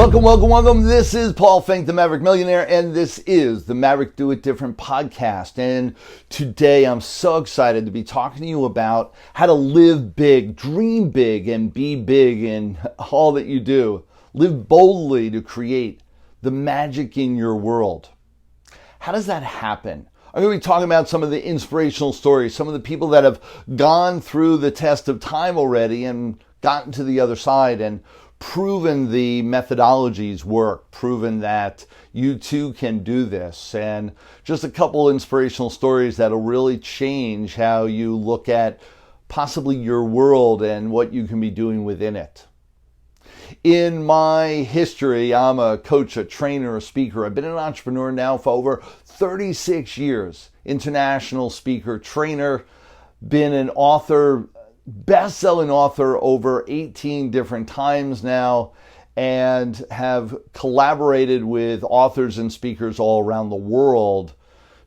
Welcome, welcome, welcome. This is Paul Finck, the Maverick Millionaire, and this is the Maverick Do It Different podcast. And today I'm so excited to be talking to you about how to live big, dream big, and be big in all that you do. Live boldly to create the magic in your world. How does that happen? I'm going to be talking about some of the inspirational stories, some of the people that have gone through the test of time already and gotten to the other side and proven the methodologies work, proven that you too can do this, and just a couple inspirational stories that'll really change how you look at possibly your world and what you can be doing within it. In my history, I'm a coach, a trainer, a speaker. I've been an entrepreneur now for over 36 years. International speaker, trainer, been an author, best-selling author over 18 different times now, and have collaborated with authors and speakers all around the world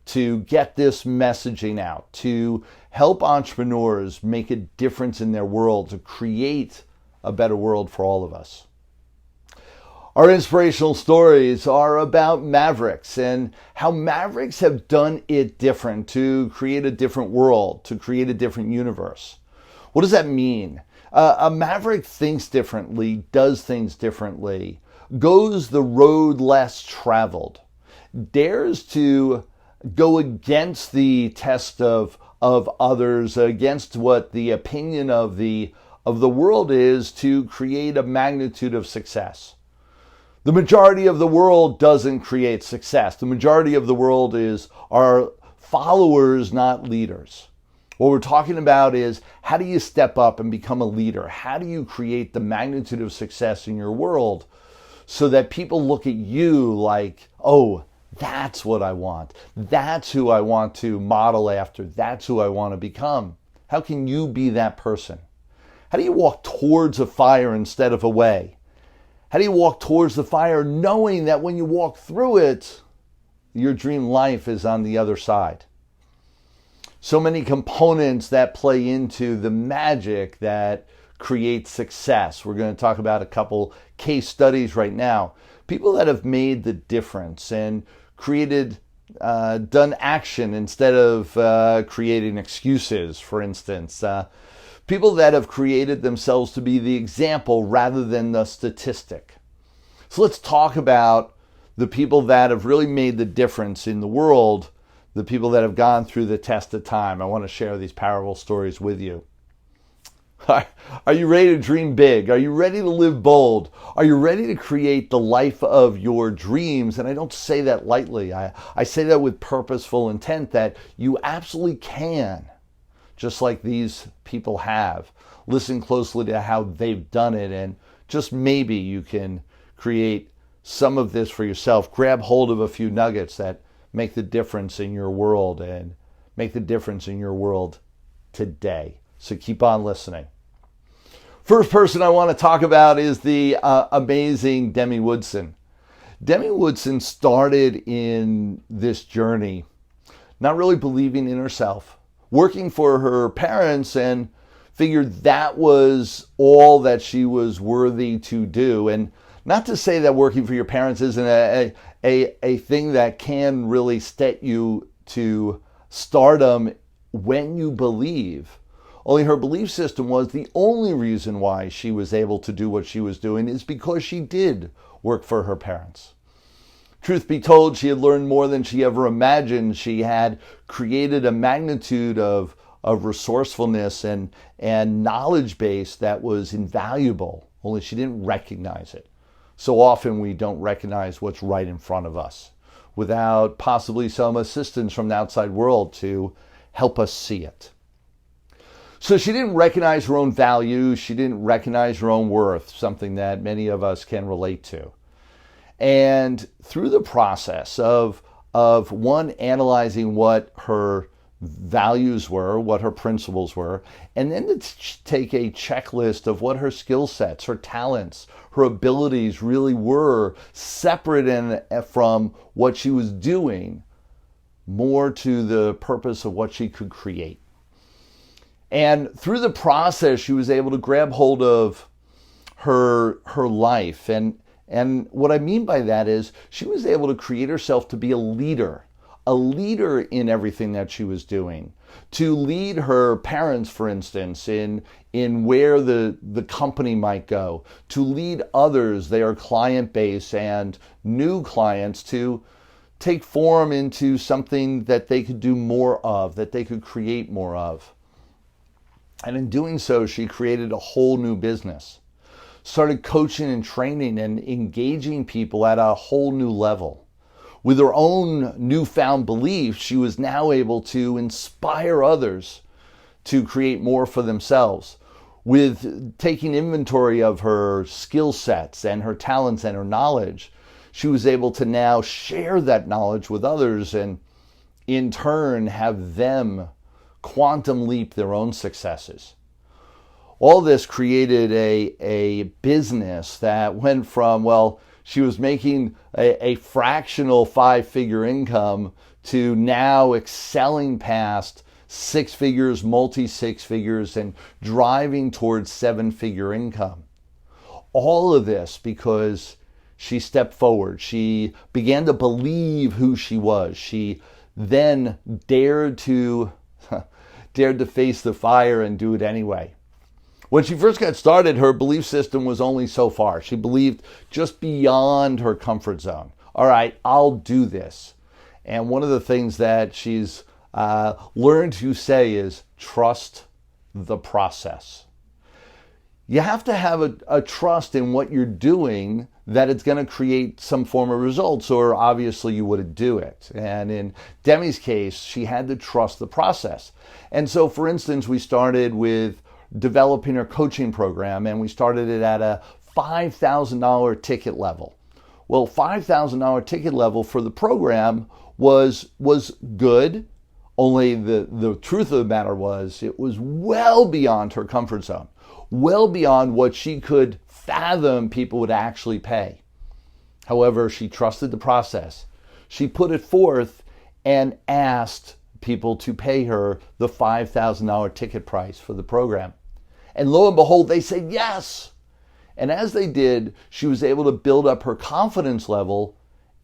to get this messaging out, to help entrepreneurs make a difference in their world, to create a better world for all of us. Our inspirational stories are about mavericks and how mavericks have done it different to create a different world, to create a different universe. What does that mean? A maverick thinks differently, does things differently, goes the road less traveled, dares to go against the test of others, against what the opinion of the world is, to create a magnitude of success. The majority of the world doesn't create success. The majority of the world are followers, not leaders. What we're talking about is, how do you step up and become a leader? How do you create the magnitude of success in your world so that people look at you like, oh, that's what I want. That's who I want to model after. That's who I want to become. How can you be that person? How do you walk towards a fire instead of away? How do you walk towards the fire knowing that when you walk through it, your dream life is on the other side? So many components that play into the magic that creates success. We're going to talk about a couple case studies right now. People that have made the difference and created, done action instead of creating excuses, for instance. People that have created themselves to be the example rather than the statistic. So let's talk about the people that have really made the difference in the world, the people that have gone through the test of time. I want to share these powerful stories with you. Are you ready to dream big? Are you ready to live bold? Are you ready to create the life of your dreams? And I don't say that lightly. I say that with purposeful intent, that you absolutely can, just like these people have. Listen closely to how they've done it, and just maybe you can create some of this for yourself. Grab hold of a few nuggets that make the difference in your world and make the difference in your world today. So keep on listening. First person I want to talk about is the amazing Demi Woodson. Demi Woodson started in this journey not really believing in herself, working for her parents, and figured that was all that she was worthy to do. And not to say that working for your parents isn't a thing that can really set you to stardom when you believe. Only her belief system was the only reason why she was able to do what she was doing is because she did work for her parents. Truth be told, she had learned more than she ever imagined. She had created a magnitude of resourcefulness and knowledge base that was invaluable, only she didn't recognize it. So often we don't recognize what's right in front of us without possibly some assistance from the outside world to help us see it. So she didn't recognize her own value. She didn't recognize her own worth, something that many of us can relate to. And through the process of one, analyzing what her values were, what her principles were, and then to take a checklist of what her skill sets, her talents, her abilities really were, separate from what she was doing, more to the purpose of what she could create. And through the process, she was able to grab hold of her life and And what I mean by that is she was able to create herself to be a leader in everything that she was doing, to lead her parents, for instance, in where the company might go, to lead others, their client base and new clients, to take form into something that they could do more of, that they could create more of. And in doing so, she created a whole new business, started coaching and training and engaging people at a whole new level. With her own newfound belief, she was now able to inspire others to create more for themselves. With taking inventory of her skill sets and her talents and her knowledge, she was able to now share that knowledge with others and in turn have them quantum leap their own successes. All this created a business that went from, well, she was making a fractional 5-figure income to now excelling past 6 figures, multi-6 figures, and driving towards 7-figure income. All of this because she stepped forward. She began to believe who she was. She then dared to face the fire and do it anyway. When she first got started, her belief system was only so far. She believed just beyond her comfort zone. All right, I'll do this. And one of the things that she's learned to say is trust the process. You have to have a trust in what you're doing that it's going to create some form of results, or obviously you wouldn't do it. And in Demi's case, she had to trust the process. And so, for instance, we started with developing her coaching program, and we started it at a $5,000 ticket level. Well, $5,000 ticket level for the program was good, only the truth of the matter was it was well beyond her comfort zone, well beyond what she could fathom people would actually pay. However, she trusted the process. She put it forth and asked people to pay her the $5,000 ticket price for the program. And lo and behold, they said yes. And as they did, she was able to build up her confidence level,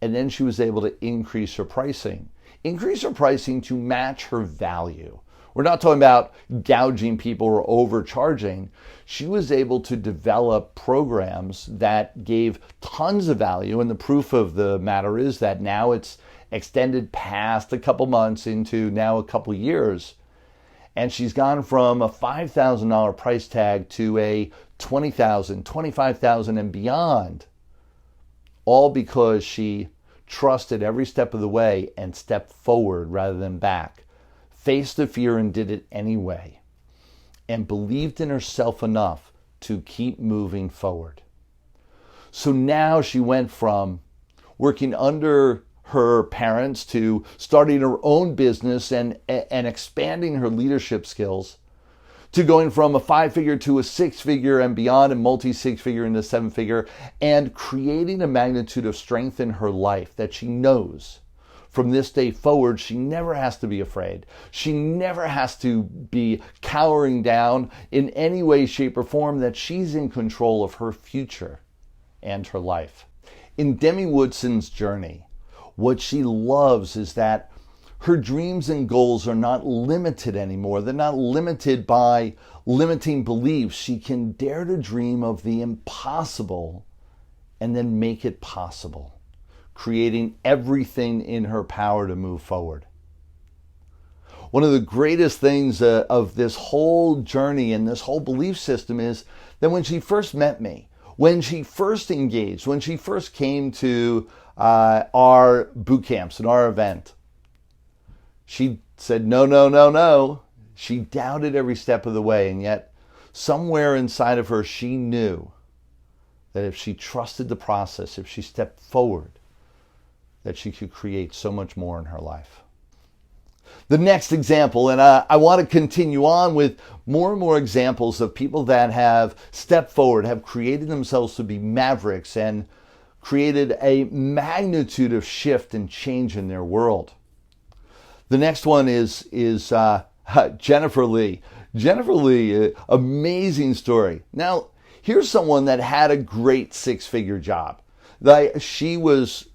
and then she was able to increase her pricing. Increase her pricing to match her value. We're not talking about gouging people or overcharging. She was able to develop programs that gave tons of value, and the proof of the matter is that now it's extended past a couple months into now a couple years. And she's gone from a $5,000 price tag to a $20,000, $25,000 and beyond, all because she trusted every step of the way and stepped forward rather than back, faced the fear and did it anyway, and believed in herself enough to keep moving forward. So now she went from working under her parents to starting her own business and expanding her leadership skills, to going from a 5-figure to a 6-figure and beyond, and multi-6-figure into 7-figure, and creating a magnitude of strength in her life that she knows from this day forward she never has to be afraid. She never has to be cowering down in any way, shape, or form, that she's in control of her future and her life. In Demi Woodson's journey, what she loves is that her dreams and goals are not limited anymore. They're not limited by limiting beliefs. She can dare to dream of the impossible and then make it possible, creating everything in her power to move forward. One of the greatest things of this whole journey and this whole belief system is that when she first met me, when she first engaged, when she first came to our boot camps and our event, she said, no, no, no, no. She doubted every step of the way, and yet somewhere inside of her, she knew that if she trusted the process, if she stepped forward, that she could create so much more in her life. The next example, and I want to continue on with more and more examples of people that have stepped forward, have created themselves to be mavericks, and created a magnitude of shift and change in their world. The next one is Jennifer Lee. Jennifer Lee, amazing story. Now, here's someone that had a great 6-figure job. Like she was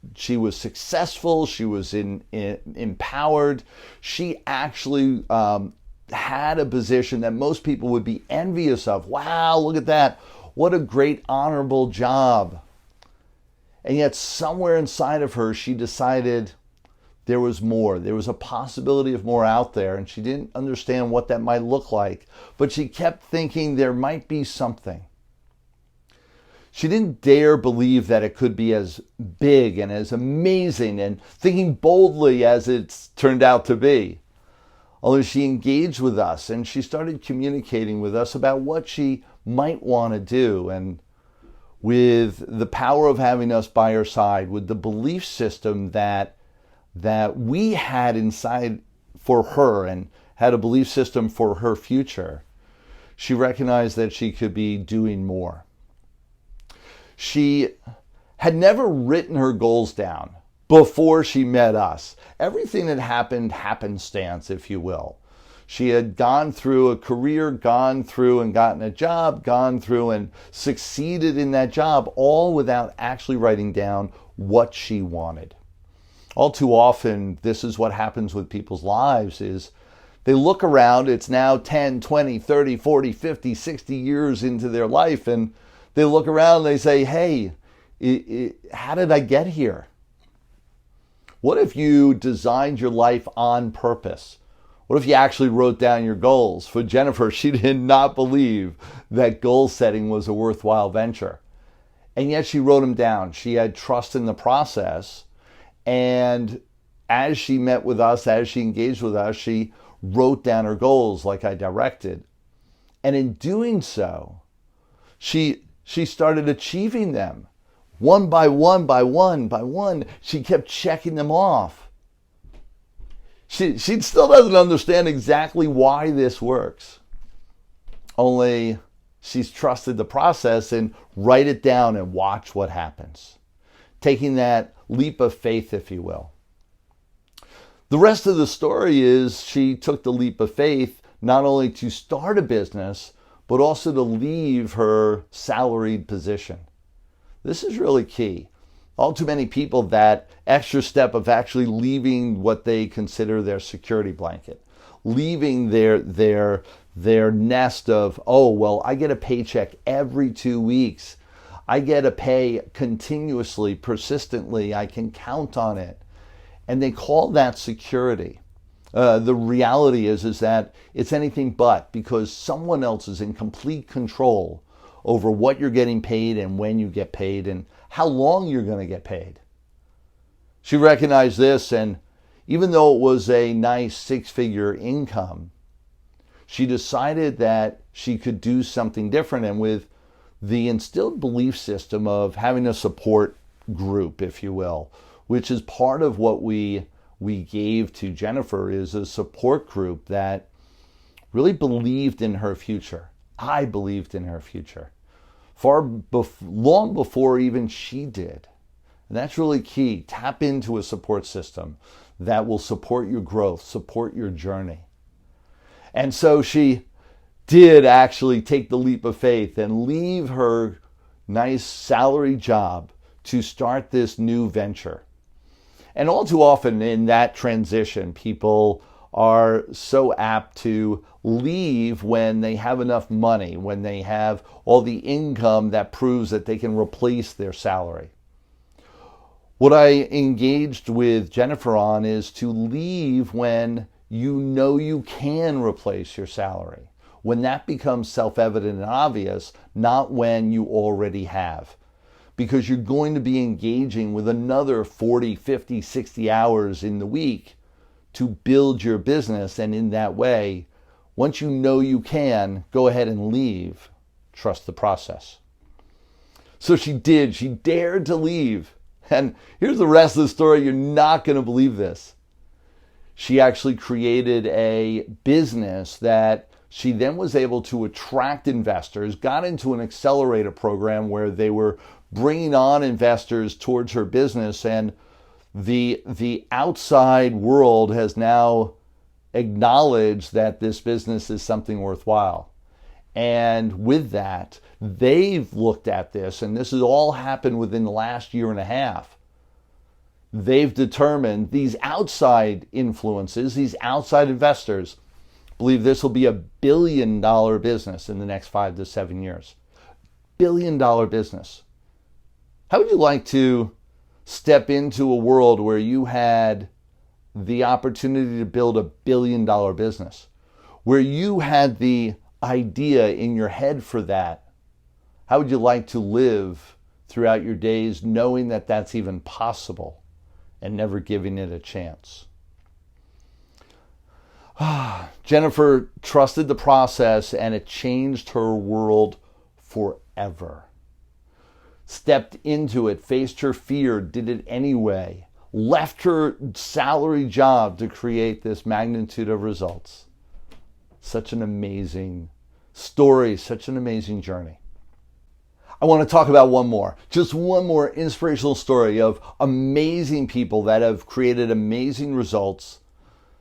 successful. She was empowered. She actually had a position that most people would be envious of. Wow, look at that. What a great, honorable job. And yet somewhere inside of her, she decided there was more. There was a possibility of more out there, and she didn't understand what that might look like. But she kept thinking there might be something. She didn't dare believe that it could be as big and as amazing and thinking boldly as it's turned out to be. Although she engaged with us and she started communicating with us about what she might want to do. And with the power of having us by her side, with the belief system that we had inside for her and had a belief system for her future, she recognized that she could be doing more. She had never written her goals down before she met us. Everything had happened happenstance, if you will. She had gone through a career, gone through and gotten a job, gone through and succeeded in that job, all without actually writing down what she wanted. All too often, this is what happens with people's lives is they look around, it's now 10, 20, 30, 40, 50, 60 years into their life, and they look around and they say, hey, how did I get here? What if you designed your life on purpose? What if you actually wrote down your goals? For Jennifer, she did not believe that goal setting was a worthwhile venture. And yet she wrote them down. She had trust in the process. And as she met with us, as she engaged with us, she wrote down her goals like I directed. And in doing so, she started achieving them. One by one, by one, by one, she kept checking them off. She still doesn't understand exactly why this works. Only she's trusted the process and write it down and watch what happens. Taking that leap of faith, if you will. The rest of the story is she took the leap of faith not only to start a business, but also to leave her salaried position. This is really key. All too many people, that extra step of actually leaving what they consider their security blanket, leaving their nest of, oh, well, I get a paycheck every 2 weeks. I get a pay continuously, persistently. I can count on it. And they call that security. The reality is that it's anything but, because someone else is in complete control over what you're getting paid and when you get paid and how long you're going to get paid. She recognized this, and even though it was a nice six-figure income, she decided that she could do something different. And with the instilled belief system of having a support group, if you will, which is part of what we gave to Jennifer, is a support group that really believed in her future. I believed in her future long before even she did. And that's really key. Tap into a support system that will support your growth, support your journey. And so she did actually take the leap of faith and leave her nice salary job to start this new venture. And all too often in that transition, people are so apt to leave when they have enough money, when they have all the income that proves that they can replace their salary. What I engaged with Jennifer on is to leave when you know you can replace your salary, when that becomes self-evident and obvious, not when you already have. Because you're going to be engaging with another 40, 50, 60 hours in the week to build your business. And in that way, once you know you can, go ahead and leave. Trust the process. So she did. She dared to leave. And here's the rest of the story. You're not going to believe this. She actually created a business that she then was able to attract investors, got into an accelerator program where they were bringing on investors towards her business, and the outside world has now acknowledged that this business is something worthwhile. And with that, they've looked at this, and this has all happened within the last year and a half. They've determined these outside influences, these outside investors, believe this will be $1 billion business in the next 5 to 7 years. $1 billion business. How would you like to step into a world where you had the opportunity to build $1 billion business, where you had the idea in your head for that? How would you like to live throughout your days knowing that that's even possible and never giving it a chance? Jennifer trusted the process, and it changed her world forever. Stepped into it, faced her fear, did it anyway, left her salary job to create this magnitude of results. Such an amazing story, such an amazing journey. I want to talk about just one more inspirational story of amazing people that have created amazing results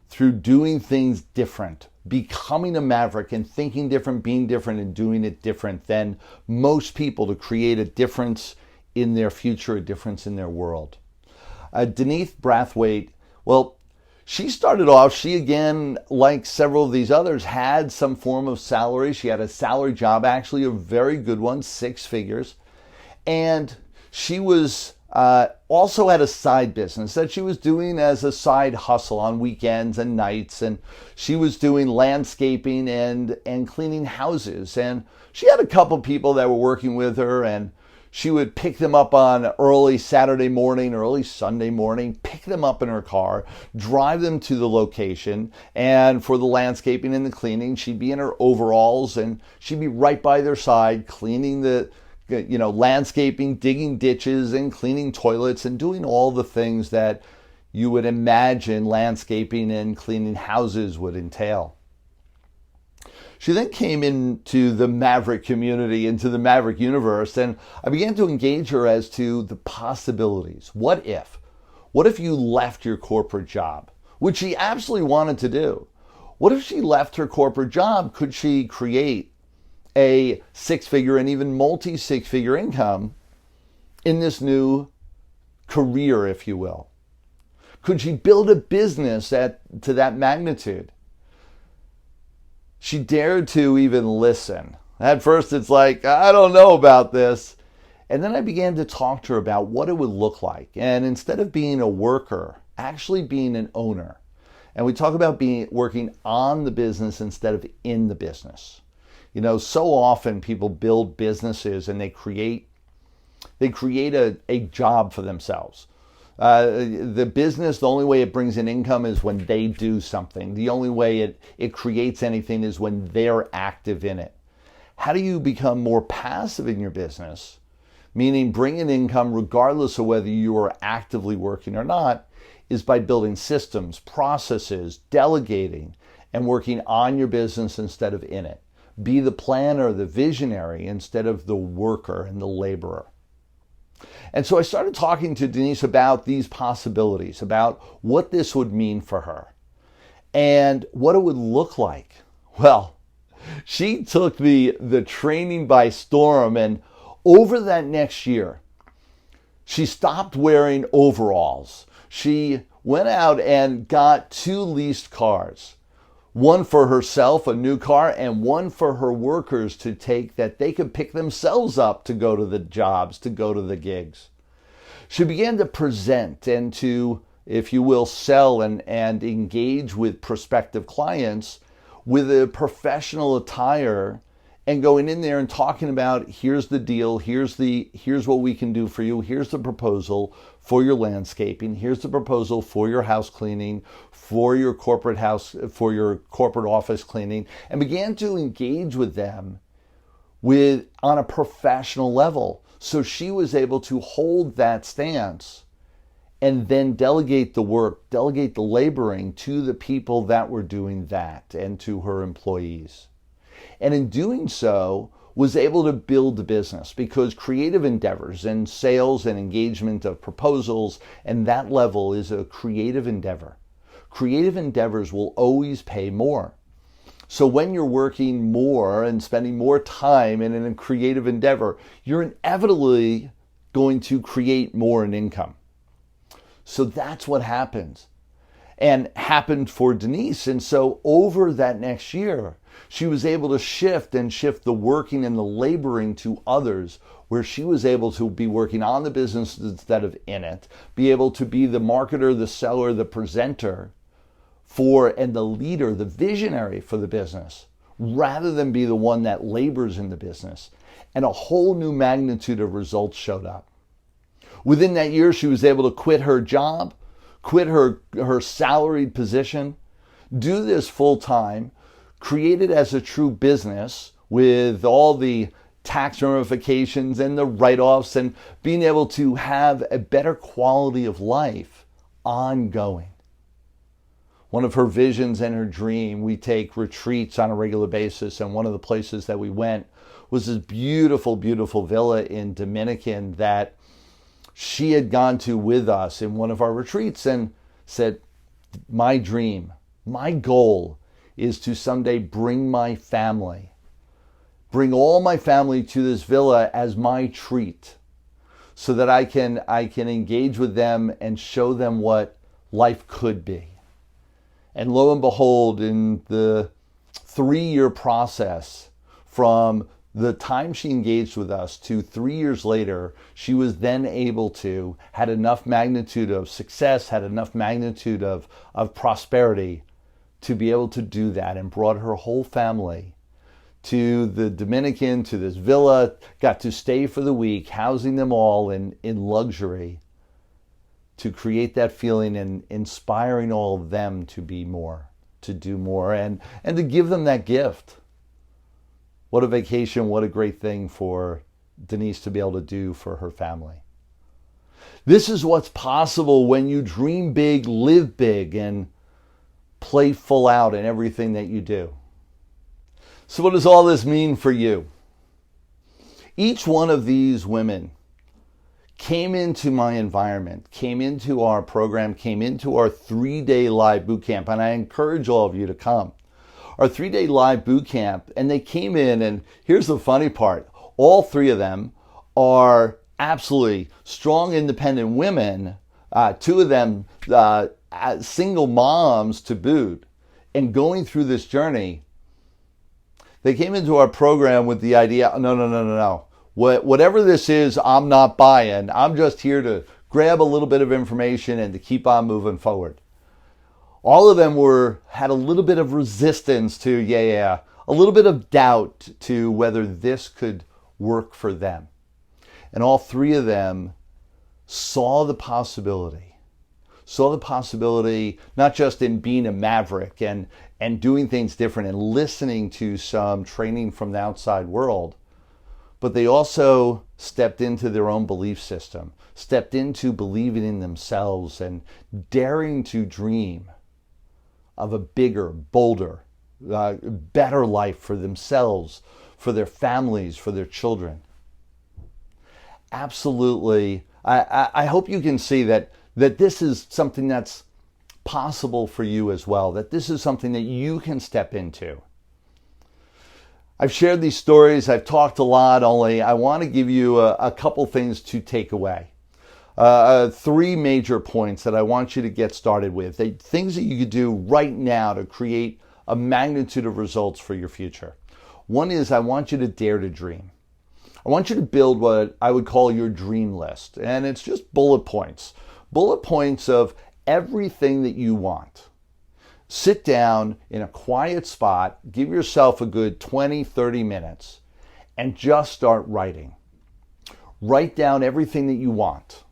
through doing things different, becoming a maverick and thinking different, being different, and doing it different than most people to create a difference in their future, a difference in their world. Denise Brathwaite, well, she started off, she again, like several of these others, had some form of salary. She had a salary job, actually a very good one, 6 figures. And she was also had a side business that she was doing as a side hustle on weekends and nights. And she was doing landscaping and cleaning houses. And she had a couple people that were working with her, and she would pick them up on early Saturday morning, early Sunday morning, pick them up in her car, drive them to the location, and for the landscaping and the cleaning, she'd be in her overalls and she'd be right by their side, cleaning the, landscaping, digging ditches and cleaning toilets and doing all the things that you would imagine landscaping and cleaning houses would entail. She then came into the Maverick community, into the Maverick universe, and I began to engage her as to the possibilities. What if? What if you left your corporate job, which she absolutely wanted to do? What if she left her corporate job? Could she create a 6-figure and even multi-6-figure income in this new career, if you will? Could she build a business to that magnitude? She dared to even listen. At first it's like, I don't know about this. And then I began to talk to her about what it would look like. And instead of being a worker, actually being an owner. And we talk about working on the business instead of in the business. So often people build businesses and they create a job for themselves. The business, the only way it brings in income is when they do something. The only way it creates anything is when they're active in it. How do you become more passive in your business, meaning bring in income regardless of whether you are actively working or not, is by building systems, processes, delegating, and working on your business instead of in it. Be the planner, the visionary, instead of the worker and the laborer. And so I started talking to Denise about these possibilities, about what this would mean for her and what it would look like. Well, she took the training by storm, and over that next year, she stopped wearing overalls. She went out and got 2 leased cars. One for herself, a new car, and one for her workers to take that they could pick themselves up to go to the jobs, to go to the gigs. She began to present and to, if you will, sell and engage with prospective clients with a professional attire and going in there and talking about, here's the deal, here's what we can do for you, here's the proposal for your landscaping, here's the proposal for your house cleaning, for your corporate office cleaning, and began to engage with them on a professional level. So she was able to hold that stance and then delegate the work, delegate the laboring to the people that were doing that and to her employees. And in doing so, was able to build the business, because creative endeavors and sales and engagement of proposals and that level is a creative endeavor. Creative endeavors will always pay more. So when you're working more and spending more time in a creative endeavor, you're inevitably going to create more in income. So that's what happens and happened for Denise. And so over that next year, she was able to shift the working and the laboring to others, where she was able to be working on the business instead of in it, be able to be the marketer, the seller, the presenter and the leader, the visionary for the business, rather than be the one that labors in the business. And a whole new magnitude of results showed up. Within that year, she was able to quit her job, quit her salaried position, do this full time, create it as a true business with all the tax ramifications and the write-offs, and being able to have a better quality of life ongoing. One of her visions and her dream, we take retreats on a regular basis, and one of the places that we went was this beautiful, beautiful villa in Dominican that she had gone to with us in one of our retreats, and said, my dream, my goal is to someday bring all my family to this villa as my treat, so that I can engage with them and show them what life could be. And lo and behold, in the 3-year process from the time she engaged with us to 3 years later, she was then able to, had enough magnitude of success, had enough magnitude of prosperity to be able to do that, and brought her whole family to the Dominican, to this villa, got to stay for the week, housing them all in luxury, to create that feeling and inspiring all of them to be more, to do more, and to give them that gift. What a vacation, what a great thing for Denise to be able to do for her family. This is what's possible when you dream big, live big, and play full out in everything that you do. So what does all this mean for you? Each one of these women came into my environment, came into our program, came into our 3-day live boot camp, and I encourage all of you to come. Our 3-day live boot camp, and they came in, and here's the funny part. All 3 of them are absolutely strong, independent women. 2 of them single moms to boot, and going through this journey. They came into our program with the idea, no. Whatever this is, I'm not buying. I'm just here to grab a little bit of information and to keep on moving forward. All of them had a little bit of resistance to, a little bit of doubt to whether this could work for them. And all 3 of them saw the possibility not just in being a maverick and doing things different and listening to some training from the outside world, but they also stepped into their own belief system, stepped into believing in themselves and daring to dream of a bigger, bolder, better life for themselves, for their families, for their children. Absolutely. I hope you can see that this is something that's possible for you as well, that this is something that you can step into. I've shared these stories, I've talked a lot, only I want to give you a couple things to take away. 3 major points that I want you to get started with, things that you could do right now to create a magnitude of results for your future. One is, I want you to dare to dream. I want you to build what I would call your dream list, and it's just bullet points of everything that you want. Sit down in a quiet spot, give yourself a good 20-30 minutes, and just start writing. Write down everything that you want,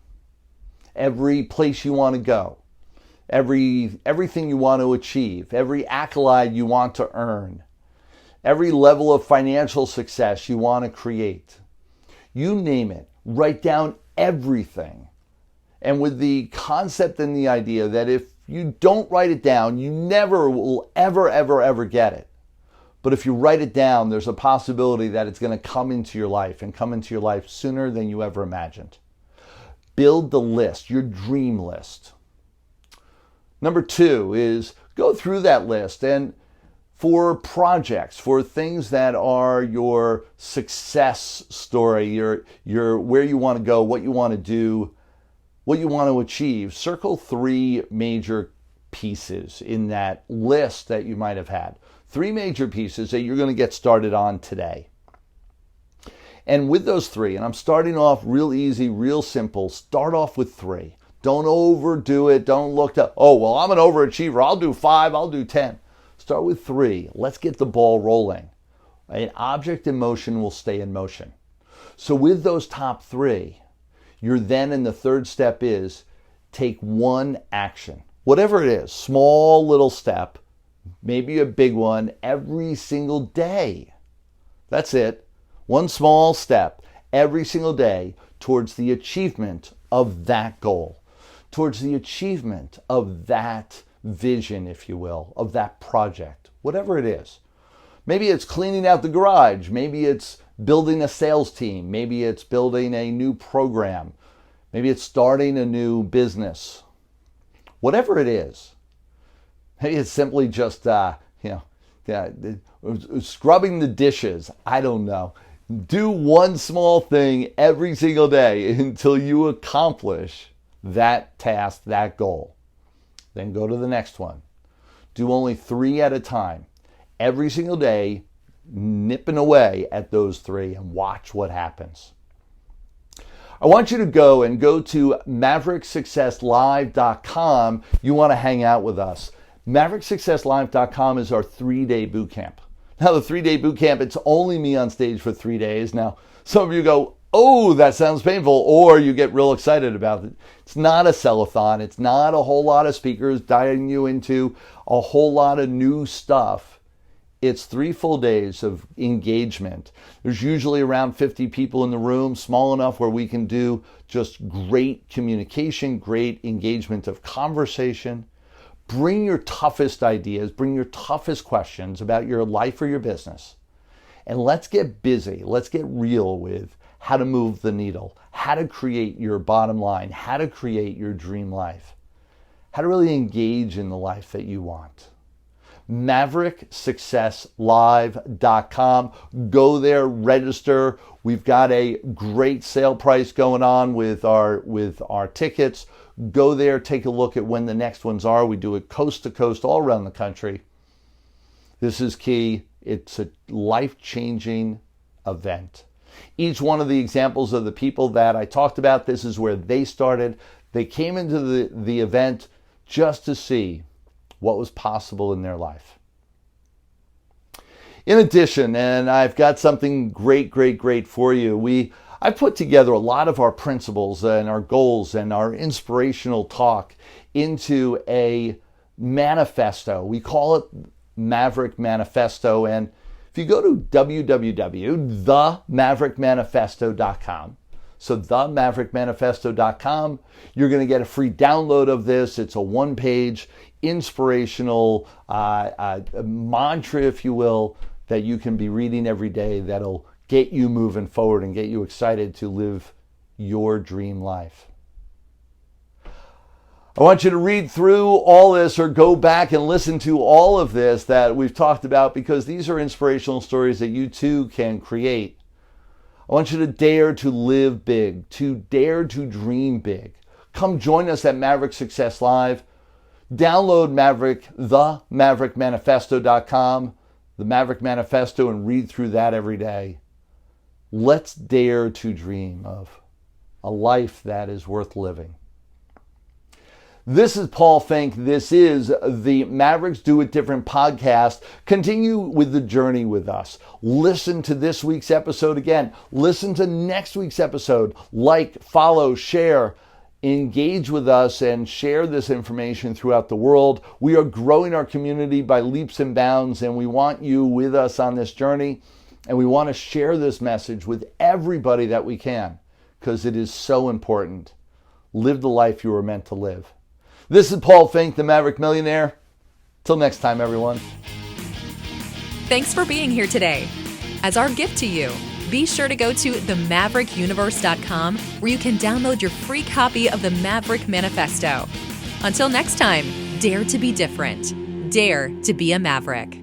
every place you want to go, everything you want to achieve, every accolade you want to earn, every level of financial success you want to create. You name it, write down everything. And with the concept and the idea that if you don't write it down, you never will ever get it. But if you write it down, there's a possibility that it's going to come into your life, and come into your life sooner than you ever imagined. Build the list, your dream list. Number 2 is go through that list and for projects, for things that are your success story, your where you want to go, what you want to do, what you want to achieve. Circle 3 major pieces in that list that you might have had. 3 major pieces that you're going to get started on today. And with those 3, and I'm starting off real easy, real simple, start off with 3. Don't overdo it. Don't look to, oh, well, I'm an overachiever. I'll do 5, I'll do 10. Start with 3. Let's get the ball rolling. An object in motion will stay in motion. So with those top 3, you're then in the third step is take one action. Whatever it is, small little step, maybe a big one, every single day. That's it. One small step every single day towards the achievement of that goal, towards the achievement of that vision, if you will, of that project, whatever it is. Maybe it's cleaning out the garage. Maybe it's building a sales team. Maybe it's building a new program. Maybe it's starting a new business. Whatever it is. Maybe it's simply just, scrubbing the dishes. I don't know. Do one small thing every single day until you accomplish that task, that goal. Then go to the next one. Do only 3 at a time. Every single day, nipping away at those 3 and watch what happens. I want you to go to mavericksuccesslive.com. You want to hang out with us. mavericksuccesslive.com is our 3-day boot camp. Now, the 3-day boot camp, it's only me on stage for 3 days. Now, some of you go, oh, that sounds painful, or you get real excited about it. It's not a sell-a-thon. It's not a whole lot of speakers diving you into a whole lot of new stuff. It's 3 full days of engagement. There's usually around 50 people in the room, small enough where we can do just great communication, great engagement of conversation. Bring your toughest ideas, bring your toughest questions about your life or your business. And let's get busy. Let's get real with how to move the needle, how to create your bottom line, how to create your dream life, how to really engage in the life that you want. mavericksuccesslive.com. Go there, register. We've got a great sale price going on with our tickets. Go there, take a look at when the next ones are. We do it coast to coast all around the country. This is key. It's a life-changing event. Each one of the examples of the people that I talked about, this is where they started. They came into the event just to see what was possible in their life. In addition, and I've got something great for you, I put together a lot of our principles and our goals and our inspirational talk into a manifesto. We call it Maverick Manifesto. And if you go to www.themaverickmanifesto.com, so themaverickmanifesto.com, you're going to get a free download of this. It's a 1-page inspirational mantra, if you will, that you can be reading every day that'll get you moving forward and get you excited to live your dream life. I want you to read through all this or go back and listen to all of this that we've talked about, because these are inspirational stories that you too can create. I want you to dare to live big, to dare to dream big. Come join us at Maverick Success Live. Download themaverickmanifesto.com, the Maverick Manifesto, and read through that every day. Let's dare to dream of a life that is worth living. This is Paul Finck. This is the Mavericks Do It Different podcast. Continue with the journey with us. Listen to this week's episode again. Listen to next week's episode. Like, follow, share, engage with us, and share this information throughout the world. We are growing our community by leaps and bounds, and we want you with us on this journey. And we want to share this message with everybody that we can, because it is so important. Live the life you were meant to live. This is Paul Finck, the Maverick Millionaire. Till next time, everyone. Thanks for being here today. As our gift to you, be sure to go to themaverickuniverse.com, where you can download your free copy of the Maverick Manifesto. Until next time, dare to be different. Dare to be a Maverick.